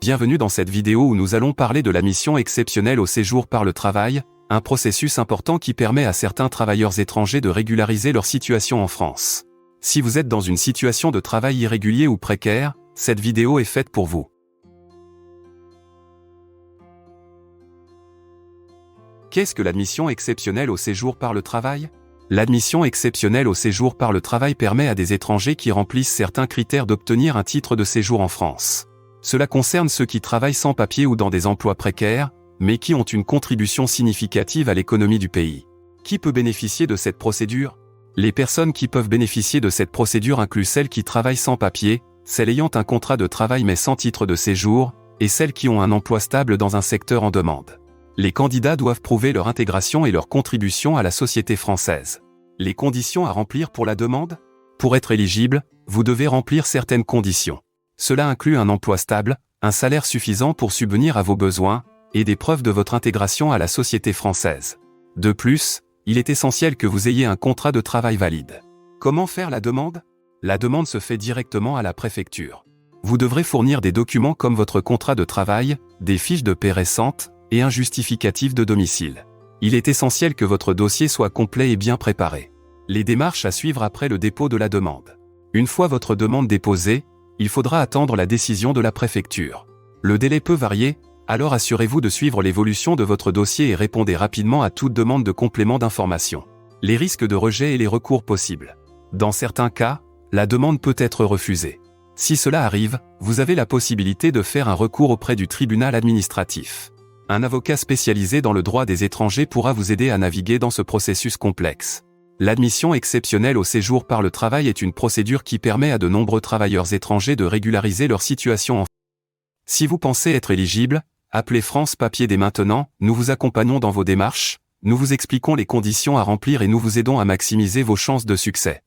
Bienvenue dans cette vidéo où nous allons parler de l'admission exceptionnelle au séjour par le travail, un processus important qui permet à certains travailleurs étrangers de régulariser leur situation en France. Si vous êtes dans une situation de travail irrégulier ou précaire, cette vidéo est faite pour vous. Qu'est-ce que l'admission exceptionnelle au séjour par le travail ? L'admission exceptionnelle au séjour par le travail permet à des étrangers qui remplissent certains critères d'obtenir un titre de séjour en France. Cela concerne ceux qui travaillent sans papier ou dans des emplois précaires, mais qui ont une contribution significative à l'économie du pays. Qui peut bénéficier de cette procédure ? Les personnes qui peuvent bénéficier de cette procédure incluent celles qui travaillent sans papier, celles ayant un contrat de travail mais sans titre de séjour, et celles qui ont un emploi stable dans un secteur en demande. Les candidats doivent prouver leur intégration et leur contribution à la société française. Les conditions à remplir pour la demande ? Pour être éligible, vous devez remplir certaines conditions. Cela inclut un emploi stable, un salaire suffisant pour subvenir à vos besoins, et des preuves de votre intégration à la société française. De plus, il est essentiel que vous ayez un contrat de travail valide. Comment faire la demande ? La demande se fait directement à la préfecture. Vous devrez fournir des documents comme votre contrat de travail, des fiches de paie récentes, et un justificatif de domicile. Il est essentiel que votre dossier soit complet et bien préparé. Les démarches à suivre après le dépôt de la demande. Une fois votre demande déposée, il faudra attendre la décision de la préfecture. Le délai peut varier, alors assurez-vous de suivre l'évolution de votre dossier et répondez rapidement à toute demande de complément d'information. Les risques de rejet et les recours possibles. Dans certains cas, la demande peut être refusée. Si cela arrive, vous avez la possibilité de faire un recours auprès du tribunal administratif. Un avocat spécialisé dans le droit des étrangers pourra vous aider à naviguer dans ce processus complexe. L'admission exceptionnelle au séjour par le travail est une procédure qui permet à de nombreux travailleurs étrangers de régulariser leur situation en France. Si vous pensez être éligible, appelez France Papier dès maintenant, nous vous accompagnons dans vos démarches, nous vous expliquons les conditions à remplir et nous vous aidons à maximiser vos chances de succès.